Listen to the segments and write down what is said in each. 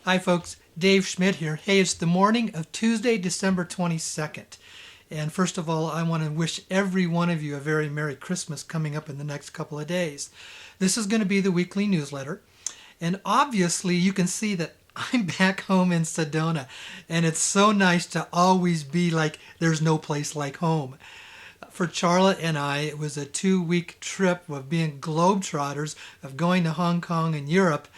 Hi, folks. Dave Schmidt here. Hey, it's the morning of Tuesday, December 22nd. And first of all, I want to wish every one of you a very Merry Christmas coming up in the next couple of days. This is going to be the weekly newsletter. And obviously, you can see that I'm back home in Sedona. And it's so nice to always be like there's no place like home. For Charlotte and I, it was a 2 week trip of being globetrotters, of going to Hong Kong and Europe,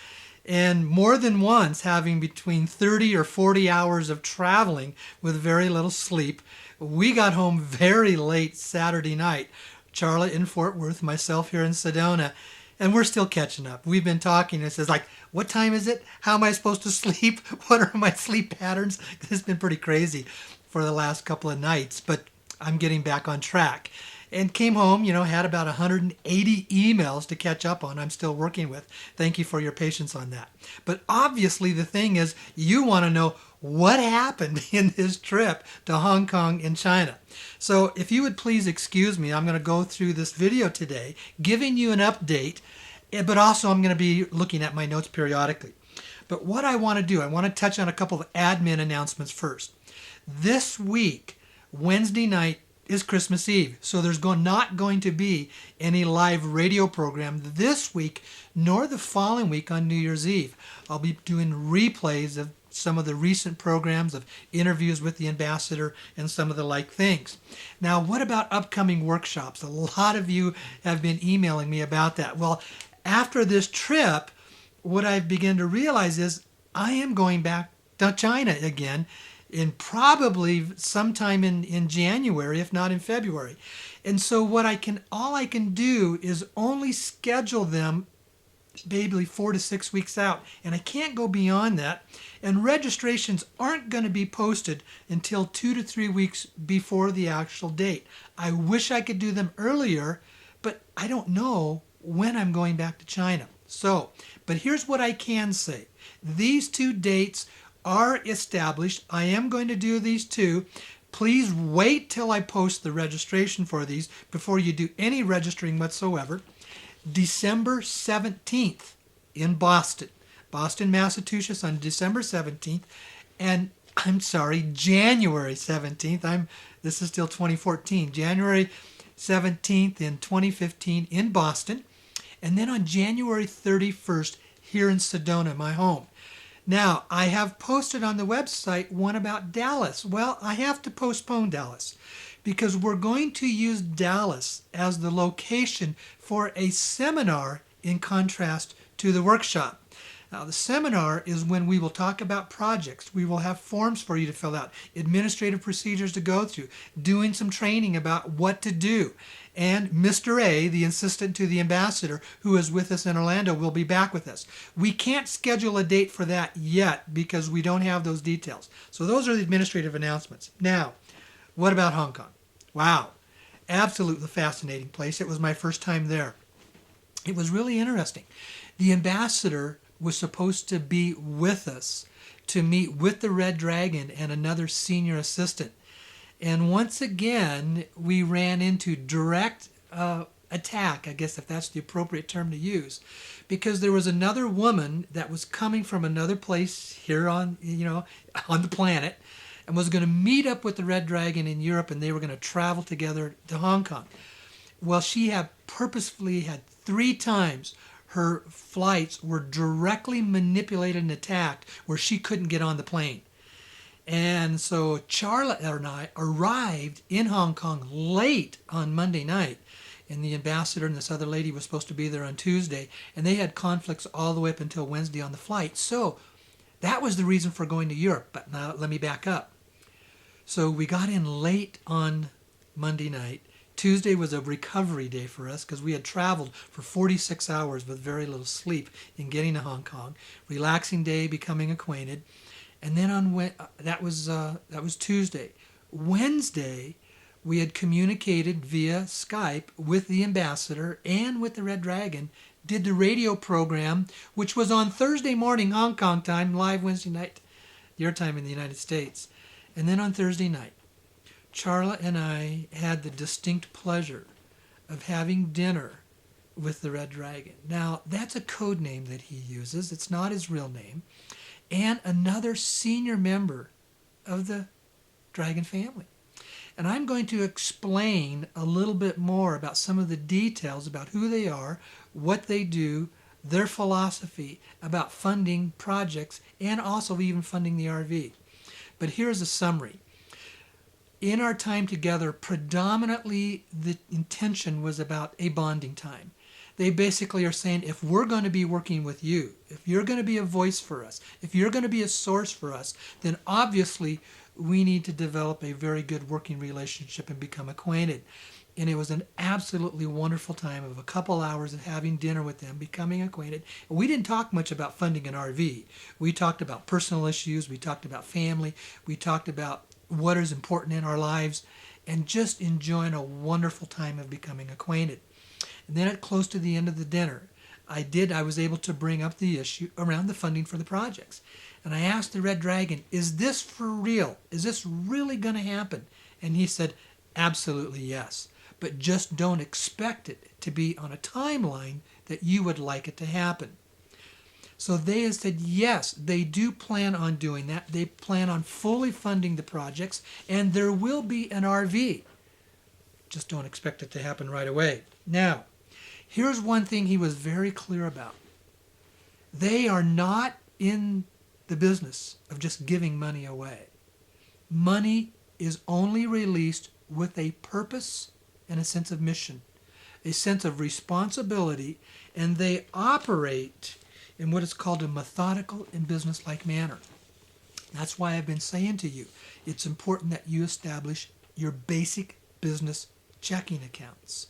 and more than once having between 30 or 40 hours of traveling with very little sleep. We got home very late Saturday night. Charlotte in Fort Worth, myself here in Sedona, and we're still catching up. We've been talking. It says like, what time is it? How am I supposed to sleep? What are my sleep patterns? It's been pretty crazy for the last couple of nights, but I'm getting back on track. And came home, had about 180 emails to catch up on. I'm still working with. Thank you for your patience on that. But obviously the thing is, you want to know what happened in this trip to Hong Kong and China. So if you would please excuse me, I'm going to go through this video today, giving you an update, but also I'm going to be looking at my notes periodically. But what I want to do, I want to touch on a couple of admin announcements first. This week, Wednesday night is Christmas Eve, so there's not going to be any live radio program this week nor the following week on New Year's Eve. I'll be doing replays of some of the recent programs of interviews with the ambassador and some of the like things. Now, what about upcoming workshops? A lot of you have been emailing me about that. Well, after this trip, what I've begun to realize is I am going back to China again in probably sometime in January, if not in February. And so all I can do is only schedule them basically 4 to 6 weeks out. And I can't go beyond that. And registrations aren't going to be posted until 2 to 3 weeks before the actual date. I wish I could do them earlier, but I don't know when I'm going back to China. But here's what I can say. These two dates are established. I am going to do these two. Please wait till I post the registration for these before you do any registering whatsoever. December 17th in Boston, Massachusetts on December 17th. And I'm sorry, January 17th. This is still 2014. January 17th in 2015 in Boston. And then on January 31st here in Sedona, my home. Now, I have posted on the website one about Dallas. Well, I have to postpone Dallas because we're going to use Dallas as the location for a seminar in contrast to the workshop. Now, the seminar is when we will talk about projects. We will have forms for you to fill out, administrative procedures to go through, doing some training about what to do. And Mr. A, the assistant to the ambassador, who is with us in Orlando, will be back with us. We can't schedule a date for that yet because we don't have those details. So those are the administrative announcements. Now, what about Hong Kong? Wow, absolutely fascinating place. It was my first time there. It was really interesting. The ambassador was supposed to be with us to meet with the Red Dragon and another senior assistant. And once again, we ran into direct attack, I guess if that's the appropriate term to use, because there was another woman that was coming from another place here on the planet and was going to meet up with the Red Dragon in Europe, and they were going to travel together to Hong Kong. Well, she had purposefully had 3 times her flights were directly manipulated and attacked where she couldn't get on the plane. And so Charlotte and I arrived in Hong Kong late on Monday night, and the ambassador and this other lady was supposed to be there on Tuesday, and they had conflicts all the way up until Wednesday on the flight. So that was the reason for going to Europe. But now let me back up. So we got in late on Monday night. Tuesday was a recovery day for us because we had traveled for 46 hours with very little sleep in getting to Hong Kong. Relaxing day, becoming acquainted. And then that was Tuesday. Wednesday, we had communicated via Skype with the ambassador and with the Red Dragon, did the radio program, which was on Thursday morning Hong Kong time, live Wednesday night, your time in the United States. And then on Thursday night, Charlotte and I had the distinct pleasure of having dinner with the Red Dragon. Now, that's a code name that he uses. It's not his real name. and another senior member of the Dragon family. And I'm going to explain a little bit more about some of the details about who they are, what they do, their philosophy about funding projects, and also even funding the RV. But here's a summary. In our time together, predominantly the intention was about a bonding time. They basically are saying, if we're going to be working with you, if you're going to be a voice for us, if you're going to be a source for us, then obviously we need to develop a very good working relationship and become acquainted. And it was an absolutely wonderful time of a couple hours of having dinner with them, becoming acquainted. We didn't talk much about funding an RV. We talked about personal issues. We talked about family. We talked about what is important in our lives, and just enjoying a wonderful time of becoming acquainted. And then at close to the end of the dinner, I was able to bring up the issue around the funding for the projects. And I asked the Red Dragon, is this for real? Is this really going to happen? And he said, absolutely yes. But just don't expect it to be on a timeline that you would like it to happen. So they have said, yes, they do plan on doing that. They plan on fully funding the projects, and there will be an RV. Just don't expect it to happen right away. Now, here's one thing he was very clear about. They are not in the business of just giving money away. Money is only released with a purpose and a sense of mission, a sense of responsibility, and they operate in what is called a methodical and business-like manner. That's why I've been saying to you, it's important that you establish your basic business checking accounts.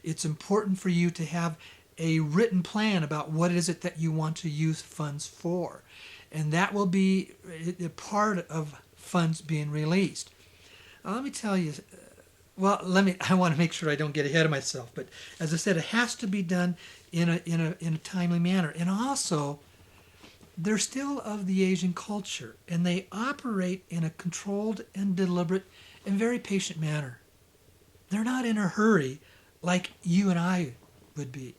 It's important for you to have a written plan about what is it that you want to use funds for. And that will be a part of funds being released. Let me tell you, I want to make sure I don't get ahead of myself, but as I said, it has to be done in a timely manner. And also, they're still of the Asian culture, and they operate in a controlled and deliberate and very patient manner. They're not in a hurry like you and I would be.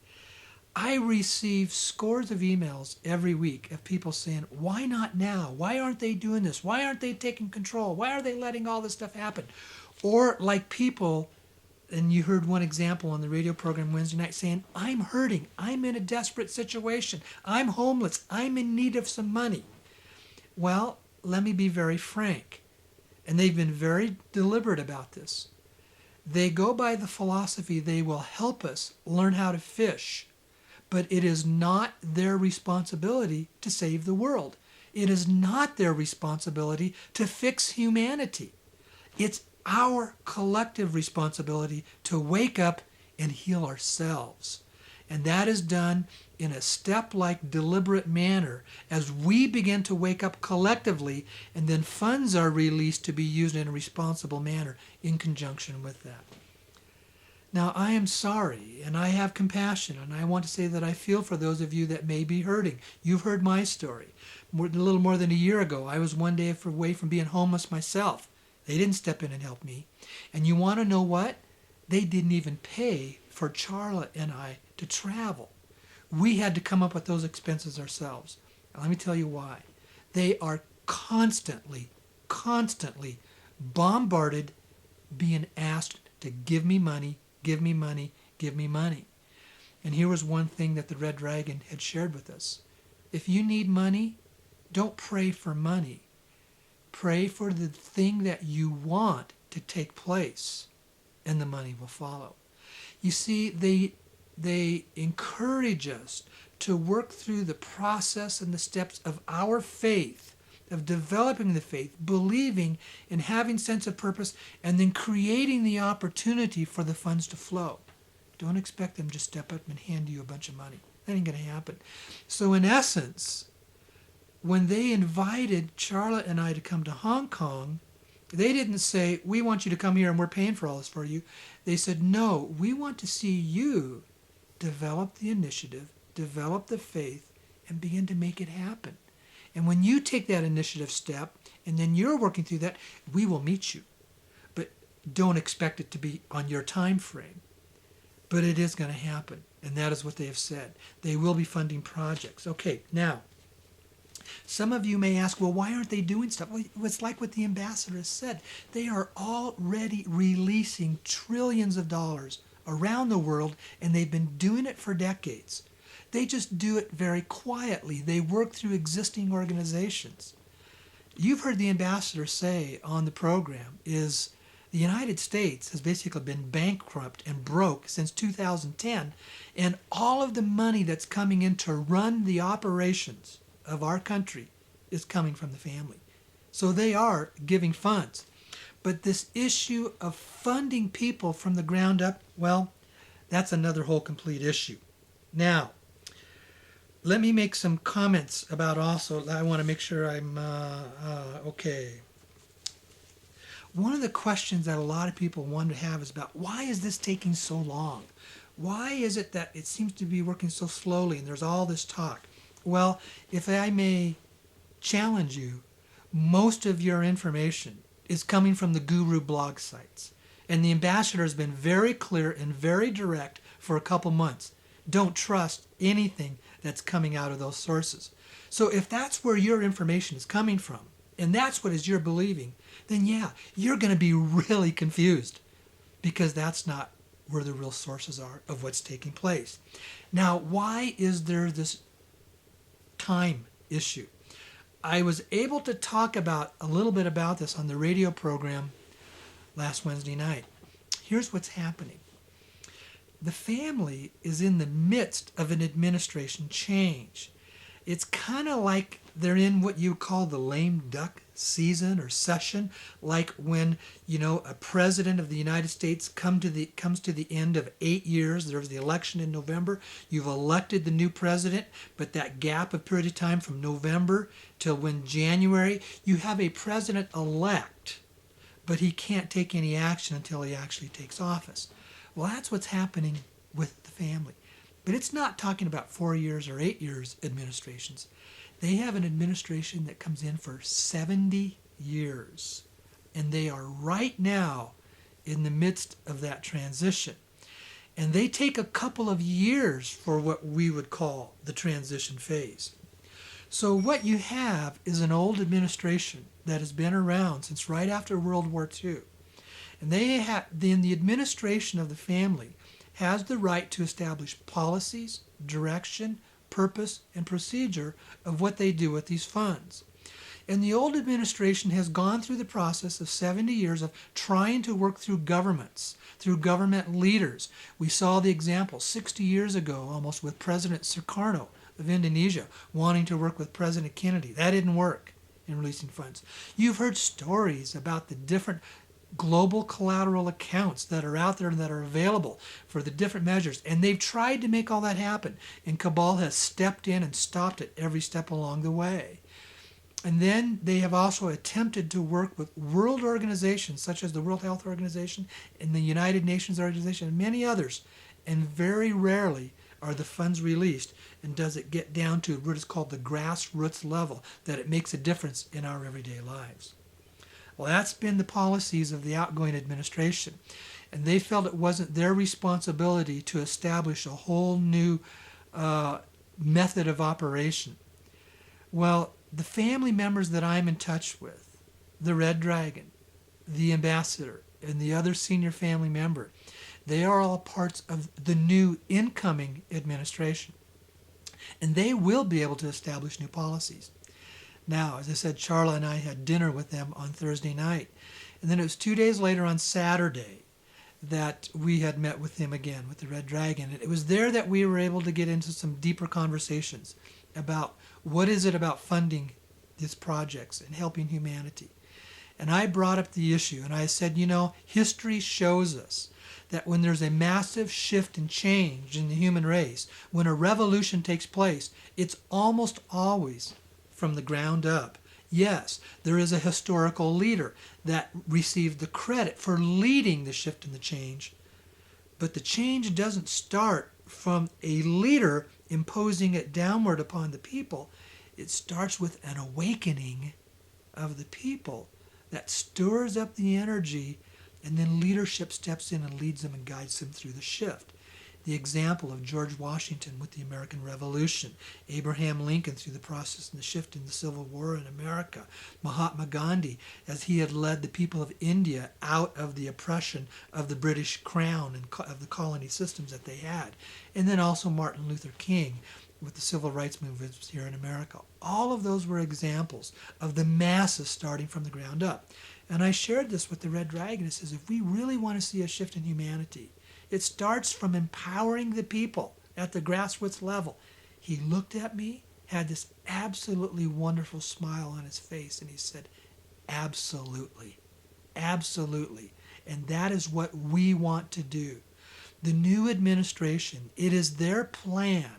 I receive scores of emails every week of people saying, why not now? Why aren't they doing this? Why aren't they taking control? Why are they letting all this stuff happen? Or like people, and you heard one example on the radio program Wednesday night saying, I'm hurting. I'm in a desperate situation. I'm homeless. I'm in need of some money. Well, let me be very frank. And they've been very deliberate about this. They go by the philosophy they will help us learn how to fish. But it is not their responsibility to save the world. It is not their responsibility to fix humanity. It's our collective responsibility to wake up and heal ourselves. And that is done in a step-like, deliberate manner as we begin to wake up collectively, and then funds are released to be used in a responsible manner in conjunction with that. Now, I am sorry, and I have compassion, and I want to say that I feel for those of you that may be hurting. You've heard my story. A little more than a year ago, I was one day away from being homeless myself. They didn't step in and help me. And you want to know what? They didn't even pay for Charla and I to travel. We had to come up with those expenses ourselves. Now, let me tell you why. They are constantly bombarded, being asked to give me money, give me money, give me money. And here was one thing that the Red Dragon had shared with us. If you need money, don't pray for money. Pray for the thing that you want to take place, and the money will follow. You see, they encourage us to work through the process and the steps of our faith, of developing the faith, believing and having sense of purpose, and then creating the opportunity for the funds to flow. Don't expect them to step up and hand you a bunch of money. That ain't going to happen. So in essence, when they invited Charla and I to come to Hong Kong, they didn't say, we want you to come here and we're paying for all this for you. They said, no, we want to see you develop the initiative, develop the faith, and begin to make it happen. And when you take that initiative step, and then you're working through that, we will meet you. But don't expect it to be on your time frame. But it is going to happen, and that is what they have said. They will be funding projects. Okay, now, Some of you may ask, well, why aren't they doing stuff? Well, it's like what the ambassador has said. They are already releasing trillions of dollars around the world, and they've been doing it for decades. They just do it very quietly. They work through existing organizations. You've heard the ambassador say on the program is the United States has basically been bankrupt and broke since 2010, and all of the money that's coming in to run the operations of our country is coming from the family. So they are giving funds. But this issue of funding people from the ground up, well, that's another whole complete issue. Now, let me make some comments about also, I want to make sure I'm okay. One of the questions that a lot of people want to have is about why is this taking so long? Why is it that it seems to be working so slowly and there's all this talk? Well, if I may challenge you, most of your information is coming from the guru blog sites. And the ambassador has been very clear and very direct for a couple months. Don't trust anything that's coming out of those sources. So if that's where your information is coming from, and that's what is you're believing, then yeah, you're going to be really confused because that's not where the real sources are of what's taking place. Now, why is there this time issue? I was able to talk about a little bit about this on the radio program last Wednesday night. Here's what's happening. The family is in the midst of an administration change. It's kind of like they're in what you call the lame duck season or session, like when, a president of the United States comes to the end of 8 years. There's the election in November. You've elected the new president, but that gap of period of time from November till when January, you have a president-elect, but he can't take any action until he actually takes office. Well, that's what's happening with the family. But it's not talking about 4 years or 8 years administrations. They have an administration that comes in for 70 years. And they are right now in the midst of that transition. And they take a couple of years for what we would call the transition phase. So what you have is an old administration that has been around since right after World War II. And then the administration of the family has the right to establish policies, direction, purpose, and procedure of what they do with these funds. And the old administration has gone through the process of 70 years of trying to work through governments, through government leaders. We saw the example 60 years ago almost with President Sukarno of Indonesia wanting to work with President Kennedy. That didn't work in releasing funds. You've heard stories about the different global collateral accounts that are out there and that are available for the different measures. And they've tried to make all that happen. And Cabal has stepped in and stopped it every step along the way. And then they have also attempted to work with world organizations such as the World Health Organization and the United Nations Organization and many others. And very rarely are the funds released and does it get down to what is called the grassroots level, that it makes a difference in our everyday lives. Well, that's been the policies of the outgoing administration. And they felt it wasn't their responsibility to establish a whole new method of operation. Well, the family members that I'm in touch with, the Red Dragon, the ambassador, and the other senior family member, they are all parts of the new incoming administration. And they will be able to establish new policies. Now, as I said, Charla and I had dinner with them on Thursday night. And then it was 2 days later on Saturday that we had met with him again, with the Red Dragon. And it was there that we were able to get into some deeper conversations about what is it about funding these projects and helping humanity. And I brought up the issue, and I said, history shows us that when there's a massive shift and change in the human race, when a revolution takes place, it's almost always from the ground up. Yes, there is a historical leader that received the credit for leading the shift and the change, but the change doesn't start from a leader imposing it downward upon the people. It starts with an awakening of the people that stirs up the energy, and then leadership steps in and leads them and guides them through the shift. the example of George Washington with the American Revolution, Abraham Lincoln through the process and the shift in the Civil War in America, Mahatma Gandhi as he had led the people of India out of the oppression of the British Crown and of the colony systems that they had, and then also Martin Luther King with the civil rights movements here in America. All of those were examples of the masses starting from the ground up. And I shared this with the Red Dragon. It says, if we really want to see a shift in humanity, it starts from empowering the people at the grassroots level. He looked at me, had this absolutely wonderful smile on his face, and he said, absolutely, absolutely. And that is what we want to do. The new administration, it is their plan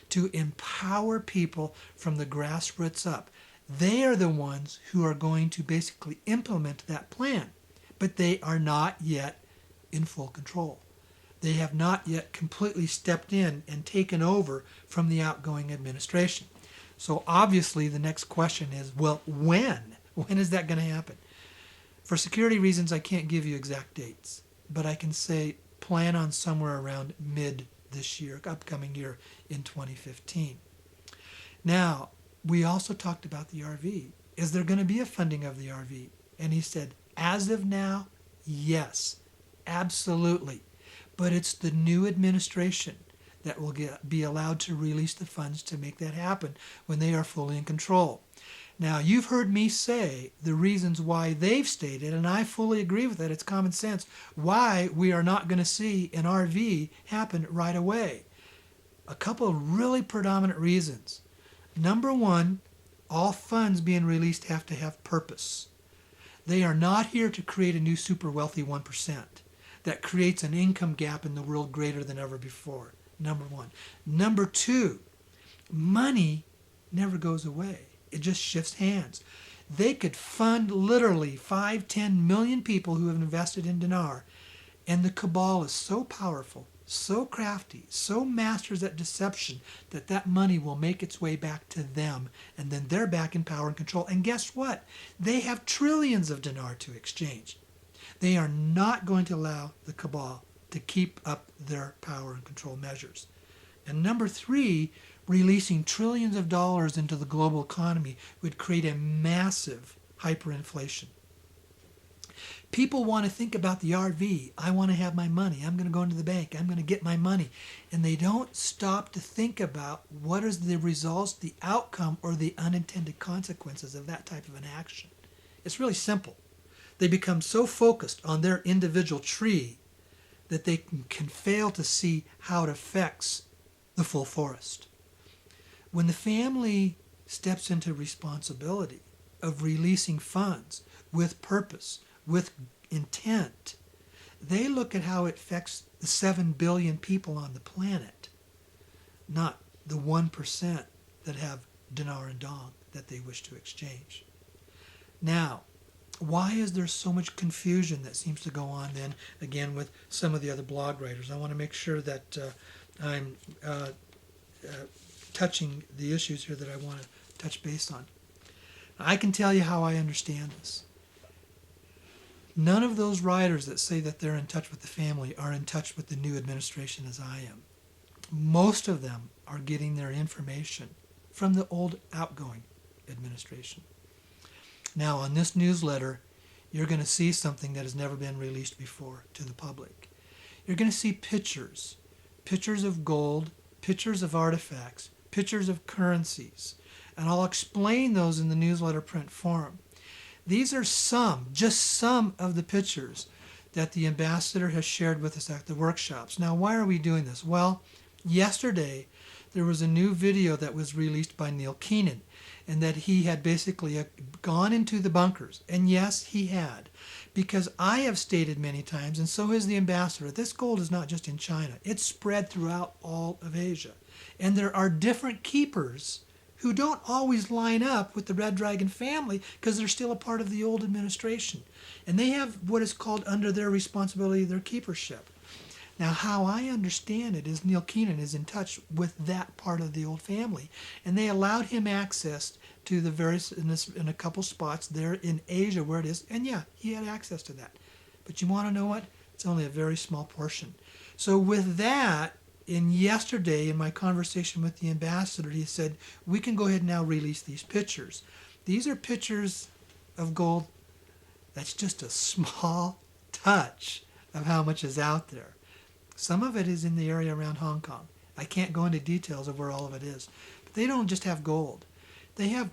to empower people from the grassroots up. They are the ones who are going to basically implement that plan, but they are not yet in full control. They have not yet completely stepped in and taken over from the outgoing administration. So obviously the next question is, well, when? When is that going to happen? For security reasons, I can't give you exact dates, but I can say plan on somewhere around mid this year, upcoming year in 2015. Now, we also talked about the RV. Is there going to be a funding of the RV? And he said, as of now, yes, absolutely. But it's the new administration that will be allowed to release the funds to make that happen when they are fully in control. Now, you've heard me say the reasons why they've stated, and I fully agree with that. It's common sense, why we are not going to see an RV happen right away. A couple of really predominant reasons. Number one, all funds being released have to have purpose. They are not here to create a new super wealthy 1% that creates an income gap in the world greater than ever before. Number one. Number two, money never goes away. It just shifts hands. They could fund literally 5-10 million people who have invested in dinar. And the cabal is so powerful, so crafty, so masters at deception that that money will make its way back to them. And then they're back in power and control. And guess what? They have trillions of dinar to exchange. They are not going to allow the cabal to keep up their power and control measures. And number three, releasing trillions of dollars into the global economy would create a massive hyperinflation. People want to think about the RV. I want to have my money. I'm going to go into the bank. I'm going to get my money. And they don't stop to think about what is the results, the outcome, or the unintended consequences of that type of an action. It's really simple. They become so focused on their individual tree that they can fail to see how it affects the full forest. When the family steps into responsibility of releasing funds with purpose, with intent, they look at how it affects the 7 billion people on the planet, not the 1% that have dinar and dong that they wish to exchange. Now, why is there so much confusion that seems to go on then, again, with some of the other blog writers? I want to make sure that I'm touching the issues here that I want to touch base on. I can tell you how I understand this. None of those writers that say that they're in touch with the family are in touch with the new administration as I am. Most of them are getting their information from the old outgoing administration. Now, on this newsletter, you're going to see something that has never been released before to the public. You're going to see pictures of gold, pictures of artifacts, pictures of currencies, and I'll explain those in the newsletter print form. These are just some of the pictures that the ambassador has shared with us at the workshops. Now, why are we doing this? Well, yesterday there was a new video that was released by Neil Keenan, and that he had basically gone into the bunkers. And yes, he had. Because I have stated many times, and so has the ambassador, this gold is not just in China. It's spread throughout all of Asia. And there are different keepers who don't always line up with the Red Dragon family because they're still a part of the old administration. And they have what is called under their responsibility their keepership. Now, how I understand it is Neil Keenan is in touch with that part of the old family, and they allowed him access to the various, in a couple spots there in Asia where it is, and yeah, he had access to that. But you want to know what? It's only a very small portion. So with that, And yesterday, in my conversation with the ambassador, he said, we can go ahead and now release these pictures. These are pictures of gold. That's just a small touch of how much is out there. Some of it is in the area around Hong Kong. I can't go into details of where all of it is. But they don't just have gold. They have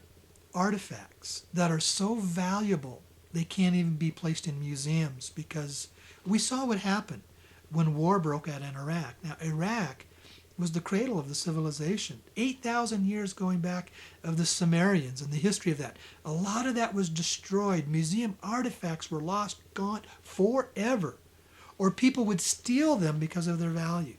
artifacts that are so valuable they can't even be placed in museums, because we saw what happened when war broke out in Iraq. Now, Iraq was the cradle of the civilization. 8,000 years going back of the Sumerians and the history of that. A lot of that was destroyed. Museum artifacts were lost, gone forever. Or people would steal them because of their value.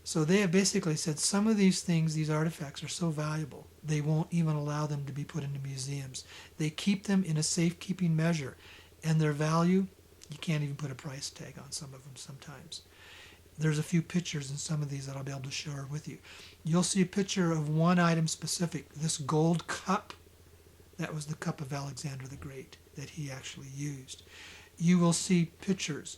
So they have basically said some of these things, these artifacts, are so valuable, they won't even allow them to be put into museums. They keep them in a safekeeping measure. And their value, you can't even put a price tag on some of them sometimes. There's a few pictures in some of these that I'll be able to share with you. You'll see a picture of one item specific, this gold cup. That was the cup of Alexander the Great that he actually used. You will see pictures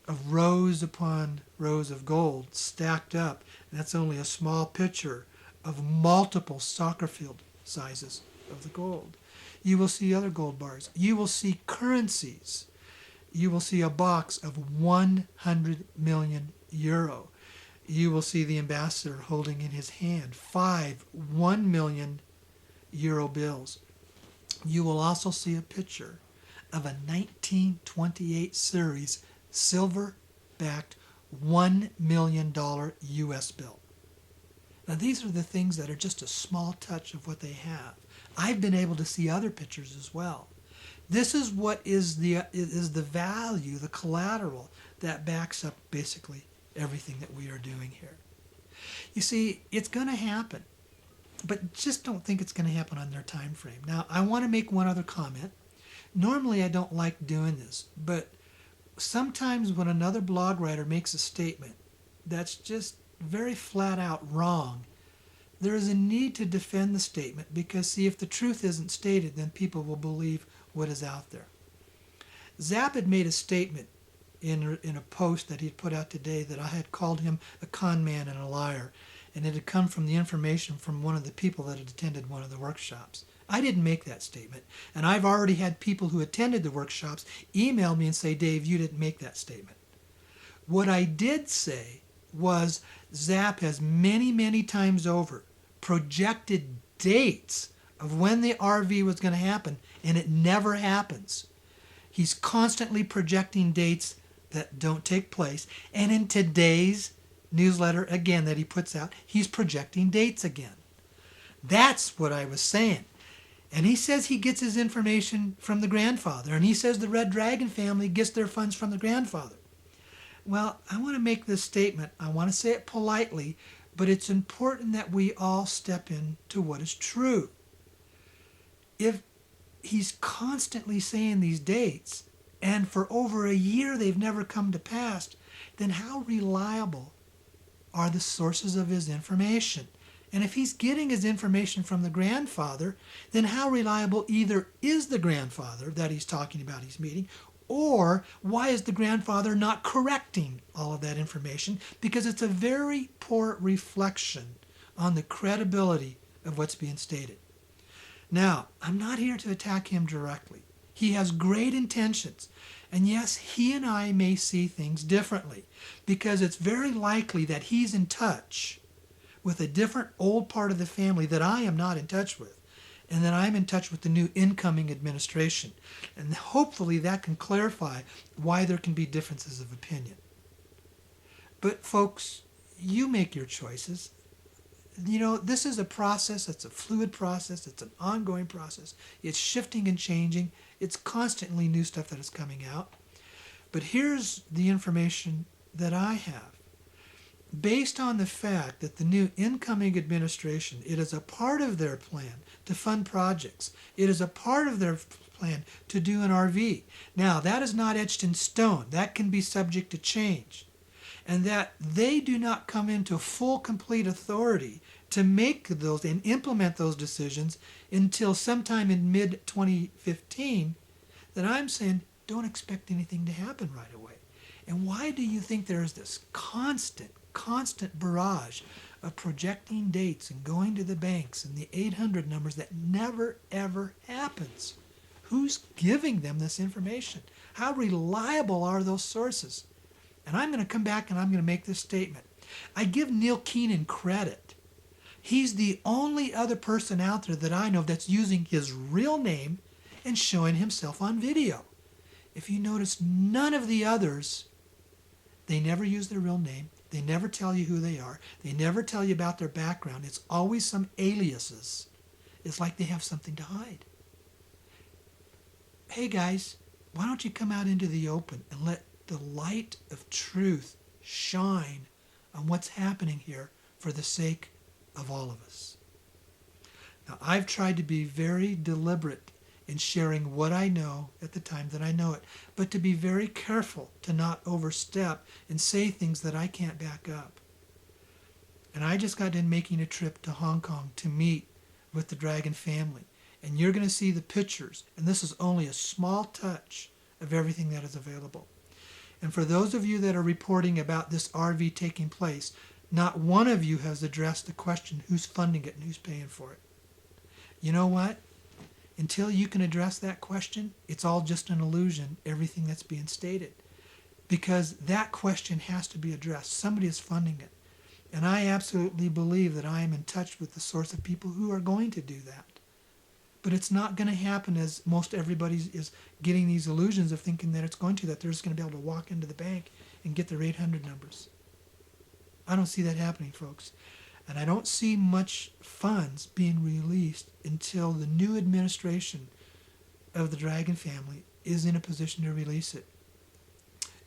of rows upon rows of gold stacked up. And that's only a small picture of multiple soccer field sizes of the gold. You will see other gold bars. You will see currencies. You will see a box of 100 million euro. You will see the ambassador holding in his hand 5 1 million euro bills. You will also see a picture of a 1928 series silver-backed $1 million US bill. Now, these are the things that are just a small touch of what they have. I've been able to see other pictures as well. This is what is the value, the collateral that backs up basically everything that we are doing here. You see, it's going to happen, but just don't think it's going to happen on their time frame. Now, I want to make one other comment. Normally, I don't like doing this, but sometimes when another blog writer makes a statement that's just very flat out wrong, there is a need to defend the statement, because, see, if the truth isn't stated, then people will believe what is out there. Zapp had made a statement in a post that he had put out today that I had called him a con man and a liar, and it had come from the information from one of the people that had attended one of the workshops. I didn't make that statement, and I've already had people who attended the workshops email me and say, Dave, you didn't make that statement. What I did say was Zapp has many, many times over projected dates of when the RV was going to happen, and it never happens. He's constantly projecting dates that don't take place, and in today's newsletter, again, that he puts out, he's projecting dates again. That's what I was saying. And he says he gets his information from the grandfather, and he says the Red Dragon family gets their funds from the grandfather. Well, I want to make this statement. I want to say it politely, but it's important that we all step into what is true. If he's constantly saying these dates, and for over a year they've never come to pass, then how reliable are the sources of his information? And if he's getting his information from the grandfather, then how reliable either is the grandfather that he's talking about he's meeting, or why is the grandfather not correcting all of that information? Because it's a very poor reflection on the credibility of what's being stated. Now, I'm not here to attack him directly. He has great intentions. And yes, he and I may see things differently, because it's very likely that he's in touch with a different old part of the family that I am not in touch with, and that I'm in touch with the new incoming administration. And hopefully that can clarify why there can be differences of opinion. But folks, you make your choices. You know, this is a process. It's a fluid process. It's an ongoing process. It's shifting and changing. It's constantly new stuff that is coming out. But here's the information that I have. Based on the fact that the new incoming administration, it is a part of their plan to fund projects. It is a part of their plan to do an RV. Now, that is not etched in stone. That can be subject to change. And that they do not come into full, complete authority to make those and implement those decisions until sometime in mid-2015, that I'm saying don't expect anything to happen right away. And why do you think there is this constant constant barrage of projecting dates and going to the banks and the 800 numbers that never, ever happens. Who's giving them this information? How reliable are those sources? And I'm going to come back and I'm going to make this statement. I give Neil Keenan credit. He's the only other person out there that I know that's using his real name and showing himself on video. If you notice, none of the others, they never use their real name. They never tell you who they are. They never tell you about their background. It's always some aliases. It's like they have something to hide. Hey guys, why don't you come out into the open and let the light of truth shine on what's happening here for the sake of all of us. Now, I've tried to be very deliberate in sharing what I know at the time that I know it, but to be very careful to not overstep and say things that I can't back up. And I just got done making a trip to Hong Kong to meet with the Dragon family. And you're going to see the pictures, and this is only a small touch of everything that is available. And for those of you that are reporting about this RV taking place, not one of you has addressed the question, who's funding it and who's paying for it? You know what? Until you can address that question, it's all just an illusion, everything that's being stated. Because that question has to be addressed. Somebody is funding it. And I absolutely believe that I am in touch with the source of people who are going to do that. But it's not going to happen as most everybody is getting these illusions of thinking that it's going to, that they're just going to be able to walk into the bank and get their 800 numbers. I don't see that happening, folks. And I don't see much funds being released until the new administration of the Dragon family is in a position to release it.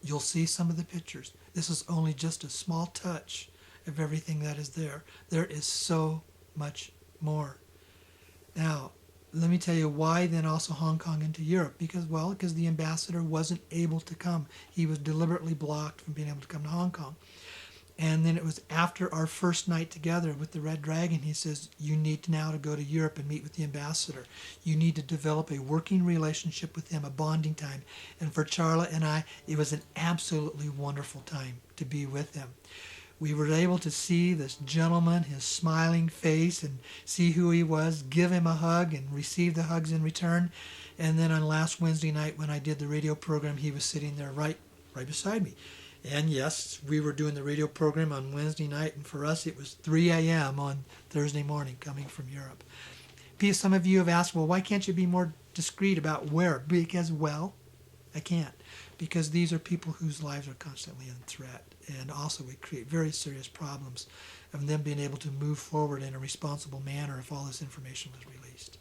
You'll see some of the pictures. This is only just a small touch of everything that is there. There is so much more. Now, let me tell you why then also Hong Kong into Europe. Because the ambassador wasn't able to come. He was deliberately blocked from being able to come to Hong Kong. And then it was after our first night together with the Red Dragon, he says, you need now to go to Europe and meet with the ambassador. You need to develop a working relationship with him, a bonding time. And for Charla and I, it was an absolutely wonderful time to be with him. We were able to see this gentleman, his smiling face, and see who he was, give him a hug, and receive the hugs in return. And then on last Wednesday night when I did the radio program, he was sitting there right beside me. And yes, we were doing the radio program on Wednesday night, and for us it was 3 a.m. on Thursday morning coming from Europe. Because some of you have asked, well, why can't you be more discreet about where? Because, well, I can't. Because these are people whose lives are constantly in threat. And also we create very serious problems of them being able to move forward in a responsible manner if all this information was released.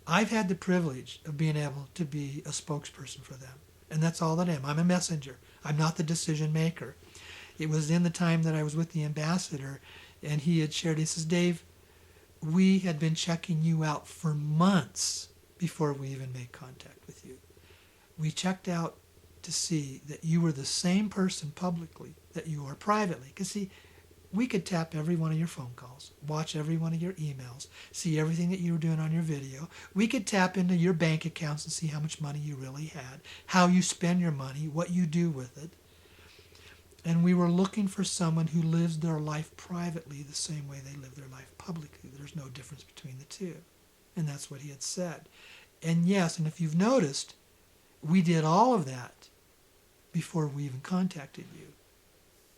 I've had the privilege of being able to be a spokesperson for them. And that's all that I am. I'm a messenger. I'm not the decision maker. It was in the time that I was with the ambassador, and he had shared, he says, Dave, we had been checking you out for months before we even made contact with you. We checked out to see that you were the same person publicly that you are privately. Because see, we could tap every one of your phone calls, watch every one of your emails, see everything that you were doing on your video. We could tap into your bank accounts and see how much money you really had, how you spend your money, what you do with it. And we were looking for someone who lives their life privately the same way they live their life publicly. There's no difference between the two. And that's what he had said. And yes, and if you've noticed, we did all of that before we even contacted you.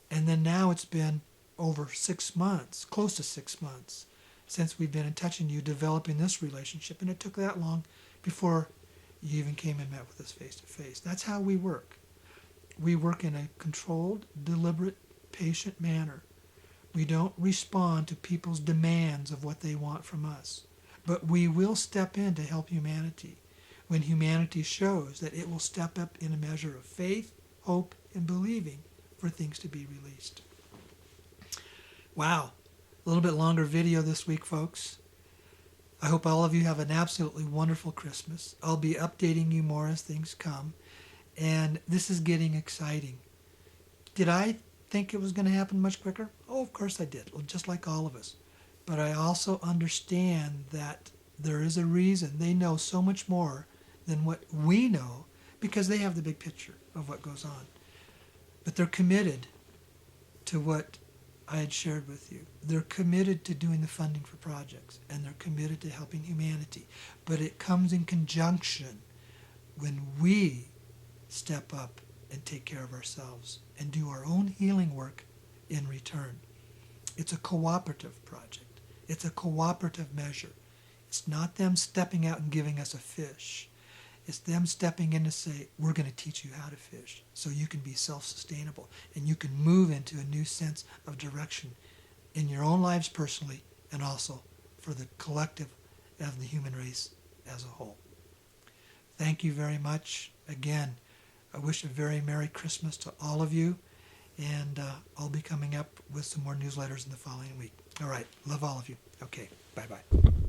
And then now it's been over 6 months, close to 6 months, since we've been in touch and you developing this relationship. And it took that long before you even came and met with us face to face. That's how we work. We work in a controlled, deliberate, patient manner. We don't respond to people's demands of what they want from us. But we will step in to help humanity when humanity shows that it will step up in a measure of faith, hope, and believing for things to be released. Wow, a little bit longer video this week, folks. I hope all of you have an absolutely wonderful Christmas. I'll be updating you more as things come. And this is getting exciting. Did I think it was going to happen much quicker? Oh, of course I did, well, just like all of us. But I also understand that there is a reason. They know so much more than what we know because they have the big picture of what goes on. But they're committed to what I had shared with you. They're committed to doing the funding for projects, and they're committed to helping humanity. But it comes in conjunction when we step up and take care of ourselves and do our own healing work in return. It's a cooperative project. It's a cooperative measure. It's not them stepping out and giving us a fish. It's them stepping in to say, we're going to teach you how to fish so you can be self-sustainable and you can move into a new sense of direction in your own lives personally and also for the collective of the human race as a whole. Thank you very much. Again, I wish a very Merry Christmas to all of you, and I'll be coming up with some more newsletters in the following week. All right. Love all of you. Okay. Bye-bye.